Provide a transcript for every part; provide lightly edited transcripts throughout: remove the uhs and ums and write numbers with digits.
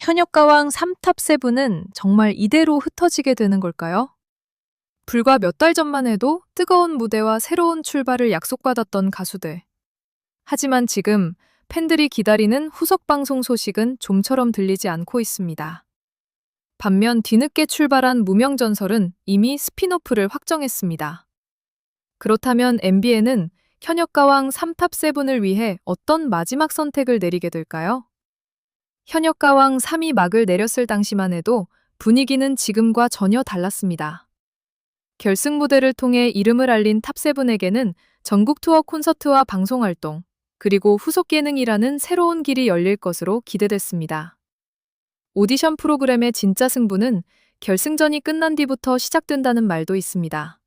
현역가왕 3탑7은 정말 이대로 흩어지게 되는 걸까요? 불과 몇 달 전만 해도 뜨거운 무대와 새로운 출발을 약속받았던 가수들. 하지만 지금 팬들이 기다리는 후속 방송 소식은 좀처럼 들리지 않고 있습니다. 반면 뒤늦게 출발한 무명전설은 이미 스핀오프를 확정했습니다. 그렇다면 MBN은 현역가왕 3탑7을 위해 어떤 마지막 선택을 내리게 될까요? 현역가왕 3이 막을 내렸을 당시만 해도 분위기는 지금과 전혀 달랐습니다. 결승 무대를 통해 이름을 알린 탑7에게는 전국 투어 콘서트와 방송 활동, 그리고 후속 예능이라는 새로운 길이 열릴 것으로 기대됐습니다. 오디션 프로그램의 진짜 승부는 결승전이 끝난 뒤부터 시작된다는 말도 있습니다.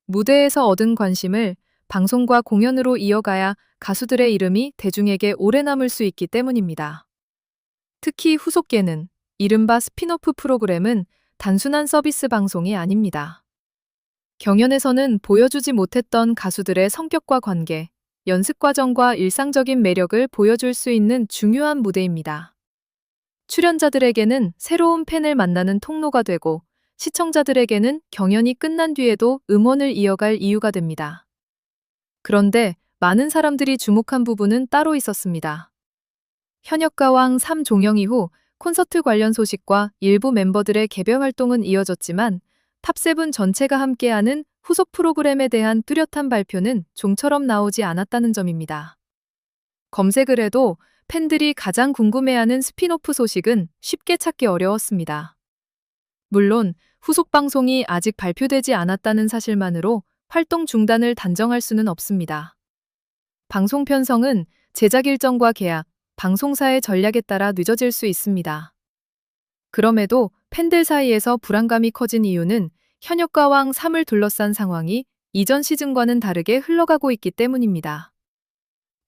무대에서 얻은 관심을 방송과 공연으로 이어가야 가수들의 이름이 대중에게 오래 남을 수 있기 때문입니다. 특히 후속 예능, 이른바 스핀오프 프로그램은 단순한 서비스 방송이 아닙니다. 경연에서는 보여주지 못했던 가수들의 성격과 관계, 연습 과정과 일상적인 매력을 보여줄 수 있는 중요한 무대입니다. 출연자들에게는 새로운 팬을 만나는 통로가 되고, 시청자들에게는 경연이 끝난 뒤에도 음원을 이어갈 이유가 됩니다. 그런데 많은 사람들이 주목한 부분은 따로 있었습니다. 현역가왕 3 종영 이후 콘서트 관련 소식과 일부 멤버들의 개별 활동은 이어졌지만 탑7 전체가 함께하는 후속 프로그램에 대한 뚜렷한 발표는 좀처럼 나오지 않았다는 점입니다. 검색을 해도 팬들이 가장 궁금해하는 스핀오프 소식은 쉽게 찾기 어려웠습니다. 물론 후속 방송이 아직 발표되지 않았다는 사실만으로 활동 중단을 단정할 수는 없습니다. 방송 편성은 제작 일정과 계약, 방송사의 전략에 따라 늦어질 수 있습니다. 그럼에도 팬들 사이에서 불안감이 커진 이유는 현역가왕 3을 둘러싼 상황이 이전 시즌과는 다르게 흘러가고 있기 때문입니다.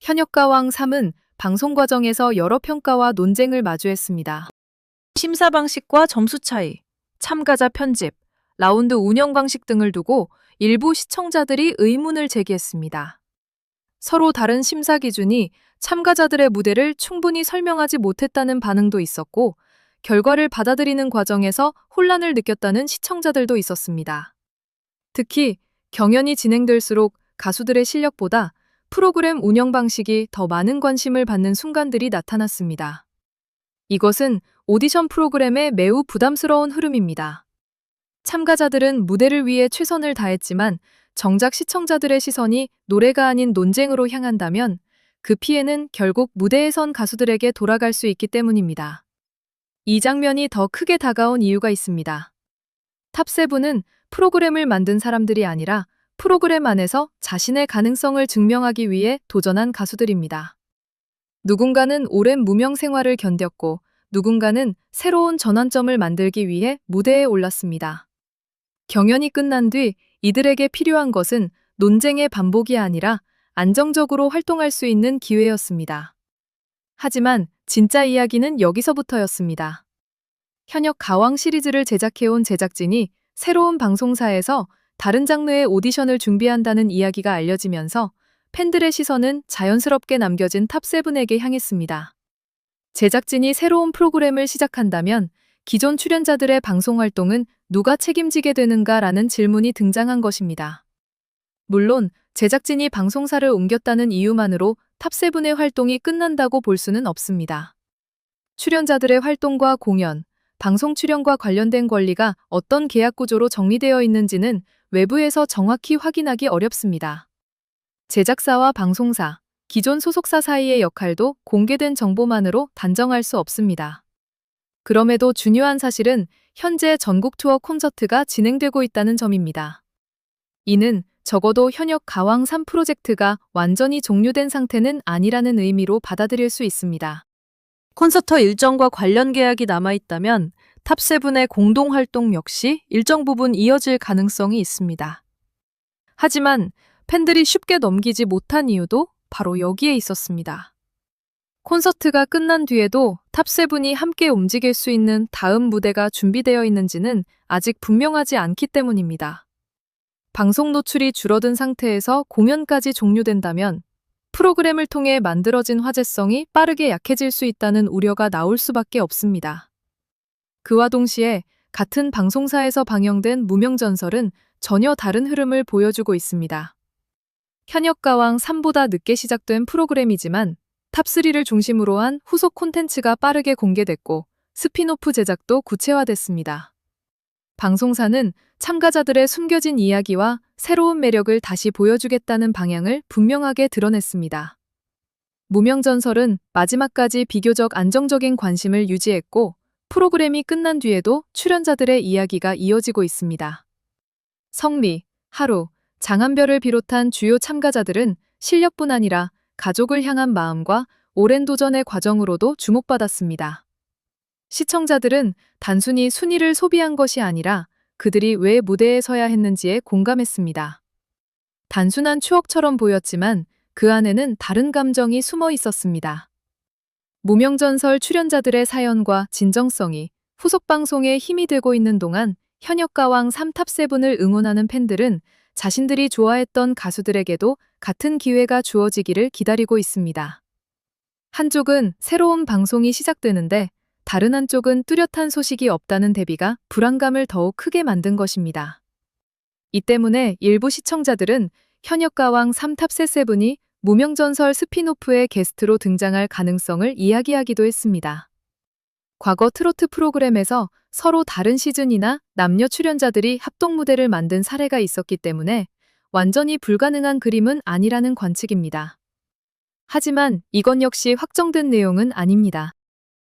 현역가왕 3은 방송 과정에서 여러 평가와 논쟁을 마주했습니다. 심사 방식과 점수 차이, 참가자 편집, 라운드 운영 방식 등을 두고 일부 시청자들이 의문을 제기했습니다. 서로 다른 심사 기준이 참가자들의 무대를 충분히 설명하지 못했다는 반응도 있었고, 결과를 받아들이는 과정에서 혼란을 느꼈다는 시청자들도 있었습니다. 특히 경연이 진행될수록 가수들의 실력보다 프로그램 운영 방식이 더 많은 관심을 받는 순간들이 나타났습니다. 이것은 오디션 프로그램의 매우 부담스러운 흐름입니다. 참가자들은 무대를 위해 최선을 다했지만 정작 시청자들의 시선이 노래가 아닌 논쟁으로 향한다면 그 피해는 결국 무대에 선 가수들에게 돌아갈 수 있기 때문입니다. 이 장면이 더 크게 다가온 이유가 있습니다. 탑7은 프로그램을 만든 사람들이 아니라 프로그램 안에서 자신의 가능성을 증명하기 위해 도전한 가수들입니다. 누군가는 오랜 무명 생활을 견뎠고, 누군가는 새로운 전환점을 만들기 위해 무대에 올랐습니다. 경연이 끝난 뒤 이들에게 필요한 것은 논쟁의 반복이 아니라 안정적으로 활동할 수 있는 기회였습니다. 하지만 진짜 이야기는 여기서부터였습니다. 현역 가왕 시리즈를 제작해온 제작진이 새로운 방송사에서 다른 장르의 오디션을 준비한다는 이야기가 알려지면서 팬들의 시선은 자연스럽게 남겨진 탑7에게 향했습니다. 제작진이 새로운 프로그램을 시작한다면 기존 출연자들의 방송 활동은 누가 책임지게 되는가라는 질문이 등장한 것입니다. 물론 제작진이 방송사를 옮겼다는 이유만으로 탑7의 활동이 끝난다고 볼 수는 없습니다. 출연자들의 활동과 공연, 방송 출연과 관련된 권리가 어떤 계약 구조로 정리되어 있는지는 외부에서 정확히 확인하기 어렵습니다. 제작사와 방송사, 기존 소속사 사이의 역할도 공개된 정보만으로 단정할 수 없습니다. 그럼에도 중요한 사실은 현재 전국 투어 콘서트가 진행되고 있다는 점입니다. 이는 적어도 현역 가왕 3 프로젝트가 완전히 종료된 상태는 아니라는 의미로 받아들일 수 있습니다. 콘서트 일정과 관련 계약이 남아있다면 탑7의 공동 활동 역시 일정 부분 이어질 가능성이 있습니다. 하지만 팬들이 쉽게 넘기지 못한 이유도 바로 여기에 있었습니다. 콘서트가 끝난 뒤에도 탑7이 함께 움직일 수 있는 다음 무대가 준비되어 있는지는 아직 분명하지 않기 때문입니다. 방송 노출이 줄어든 상태에서 공연까지 종료된다면 프로그램을 통해 만들어진 화제성이 빠르게 약해질 수 있다는 우려가 나올 수밖에 없습니다. 그와 동시에 같은 방송사에서 방영된 무명전설은 전혀 다른 흐름을 보여주고 있습니다. 현역가왕 3보다 늦게 시작된 프로그램이지만 탑3를 중심으로 한 후속 콘텐츠가 빠르게 공개됐고 스핀오프 제작도 구체화됐습니다. 방송사는 참가자들의 숨겨진 이야기와 새로운 매력을 다시 보여주겠다는 방향을 분명하게 드러냈습니다. 무명전설은 마지막까지 비교적 안정적인 관심을 유지했고 프로그램이 끝난 뒤에도 출연자들의 이야기가 이어지고 있습니다. 성미, 하루, 장한별을 비롯한 주요 참가자들은 실력뿐 아니라 가족을 향한 마음과 오랜 도전의 과정으로도 주목받았습니다. 시청자들은 단순히 순위를 소비한 것이 아니라 그들이 왜 무대에 서야 했는지에 공감했습니다. 단순한 추억처럼 보였지만 그 안에는 다른 감정이 숨어 있었습니다. 무명전설 출연자들의 사연과 진정성이 후속 방송에 힘이 되고 있는 동안 현역가왕 3탑7을 응원하는 팬들은 자신들이 좋아했던 가수들에게도 같은 기회가 주어지기를 기다리고 있습니다. 한쪽은 새로운 방송이 시작되는데 다른 한쪽은 뚜렷한 소식이 없다는 대비가 불안감을 더욱 크게 만든 것입니다. 이 때문에 일부 시청자들은 현역가왕 3탑7이 무명전설 스핀오프의 게스트로 등장할 가능성을 이야기하기도 했습니다. 과거 트로트 프로그램에서 서로 다른 시즌이나 남녀 출연자들이 합동 무대를 만든 사례가 있었기 때문에 완전히 불가능한 그림은 아니라는 관측입니다. 하지만 이건 역시 확정된 내용은 아닙니다.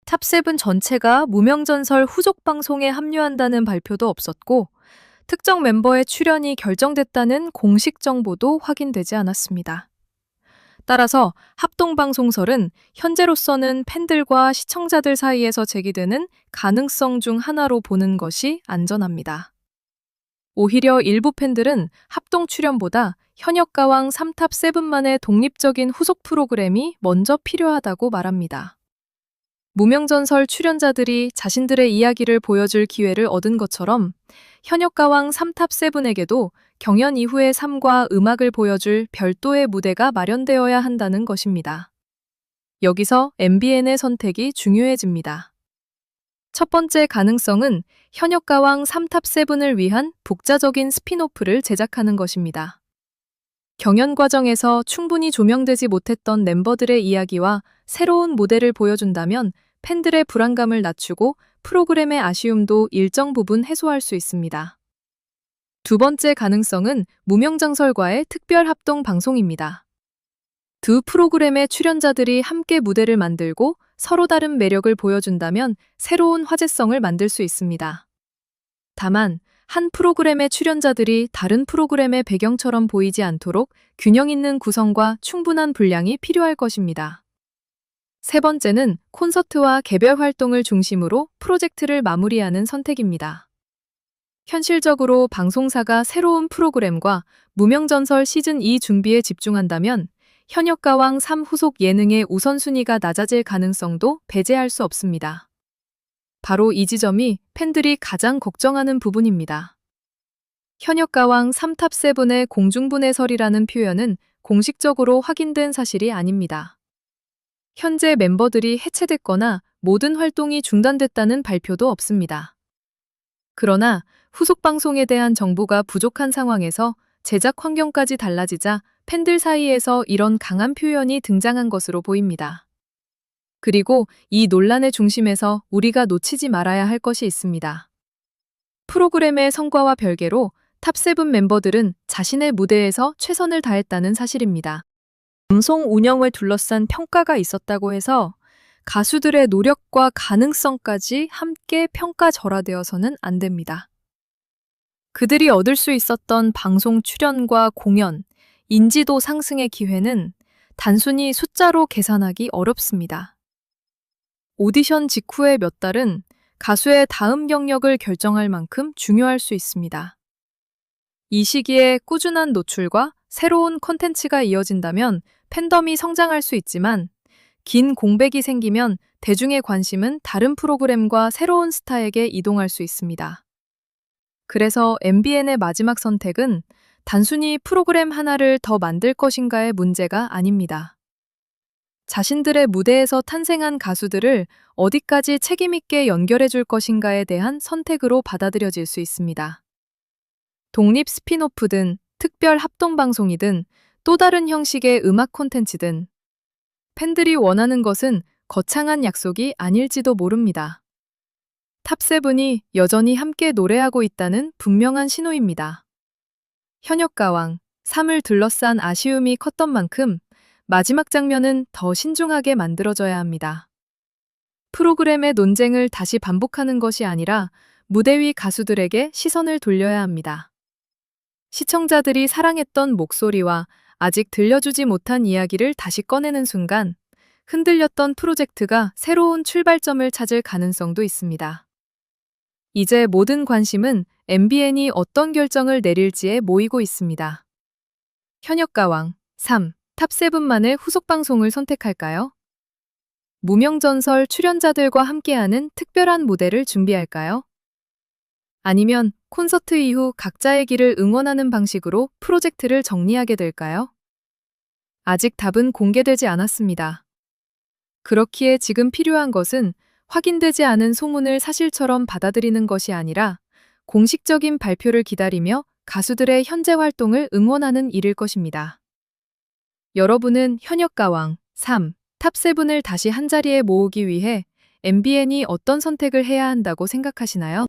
탑7 전체가 무명전설 후속 방송에 합류한다는 발표도 없었고 특정 멤버의 출연이 결정됐다는 공식 정보도 확인되지 않았습니다. 따라서 합동방송설은 현재로서는 팬들과 시청자들 사이에서 제기되는 가능성 중 하나로 보는 것이 안전합니다. 오히려 일부 팬들은 합동 출연보다 현역가왕 3탑7만의 독립적인 후속 프로그램이 먼저 필요하다고 말합니다. 무명전설 출연자들이 자신들의 이야기를 보여줄 기회를 얻은 것처럼 현역가왕 3탑7에게도 경연 이후의 삶과 음악을 보여줄 별도의 무대가 마련되어야 한다는 것입니다. 여기서 MBN의 선택이 중요해집니다. 첫 번째 가능성은 현역가왕 3탑7을 위한 독자적인 스핀오프를 제작하는 것입니다. 경연 과정에서 충분히 조명되지 못했던 멤버들의 이야기와 새로운 무대를 보여준다면 팬들의 불안감을 낮추고 프로그램의 아쉬움도 일정 부분 해소할 수 있습니다. 두 번째 가능성은 무명전설과의 특별 합동 방송입니다. 두 프로그램의 출연자들이 함께 무대를 만들고 서로 다른 매력을 보여준다면 새로운 화제성을 만들 수 있습니다. 다만 한 프로그램의 출연자들이 다른 프로그램의 배경처럼 보이지 않도록 균형 있는 구성과 충분한 분량이 필요할 것입니다. 세 번째는 콘서트와 개별 활동을 중심으로 프로젝트를 마무리하는 선택입니다. 현실적으로 방송사가 새로운 프로그램과 무명전설 시즌2 준비에 집중한다면 현역가왕 3 후속 예능의 우선순위가 낮아질 가능성도 배제할 수 없습니다. 바로 이 지점이 팬들이 가장 걱정하는 부분입니다. 현역가왕 3탑7의 공중분해설이라는 표현은 공식적으로 확인된 사실이 아닙니다. 현재 멤버들이 해체됐거나 모든 활동이 중단됐다는 발표도 없습니다. 그러나 후속 방송에 대한 정보가 부족한 상황에서 제작 환경까지 달라지자 팬들 사이에서 이런 강한 표현이 등장한 것으로 보입니다. 그리고 이 논란의 중심에서 우리가 놓치지 말아야 할 것이 있습니다. 프로그램의 성과와 별개로 탑7 멤버들은 자신의 무대에서 최선을 다했다는 사실입니다. 방송 운영을 둘러싼 평가가 있었다고 해서 가수들의 노력과 가능성까지 함께 평가절하되어서는 안 됩니다. 그들이 얻을 수 있었던 방송 출연과 공연, 인지도 상승의 기회는 단순히 숫자로 계산하기 어렵습니다. 오디션 직후의 몇 달은 가수의 다음 경력을 결정할 만큼 중요할 수 있습니다. 이 시기에 꾸준한 노출과 새로운 콘텐츠가 이어진다면 팬덤이 성장할 수 있지만 긴 공백이 생기면 대중의 관심은 다른 프로그램과 새로운 스타에게 이동할 수 있습니다. 그래서 MBN의 마지막 선택은 단순히 프로그램 하나를 더 만들 것인가의 문제가 아닙니다. 자신들의 무대에서 탄생한 가수들을 어디까지 책임있게 연결해 줄 것인가에 대한 선택으로 받아들여질 수 있습니다. 독립 스핀오프든 특별 합동방송이든 또 다른 형식의 음악 콘텐츠든 팬들이 원하는 것은 거창한 약속이 아닐지도 모릅니다. 탑세븐이 여전히 함께 노래하고 있다는 분명한 신호입니다. 현역가왕 3을 둘러싼 아쉬움이 컸던 만큼 마지막 장면은 더 신중하게 만들어져야 합니다. 프로그램의 논쟁을 다시 반복하는 것이 아니라 무대 위 가수들에게 시선을 돌려야 합니다. 시청자들이 사랑했던 목소리와 아직 들려주지 못한 이야기를 다시 꺼내는 순간 흔들렸던 프로젝트가 새로운 출발점을 찾을 가능성도 있습니다. 이제 모든 관심은 MBN이 어떤 결정을 내릴지에 모이고 있습니다. 현역가왕 3, 탑세븐만의 후속 방송을 선택할까요? 무명전설 출연자들과 함께하는 특별한 무대를 준비할까요? 아니면 콘서트 이후 각자의 길을 응원하는 방식으로 프로젝트를 정리하게 될까요? 아직 답은 공개되지 않았습니다. 그렇기에 지금 필요한 것은 확인되지 않은 소문을 사실처럼 받아들이는 것이 아니라 공식적인 발표를 기다리며 가수들의 현재 활동을 응원하는 일일 것입니다. 여러분은 현역가왕 3, 탑세븐을 다시 한자리에 모으기 위해 MBN이 어떤 선택을 해야 한다고 생각하시나요?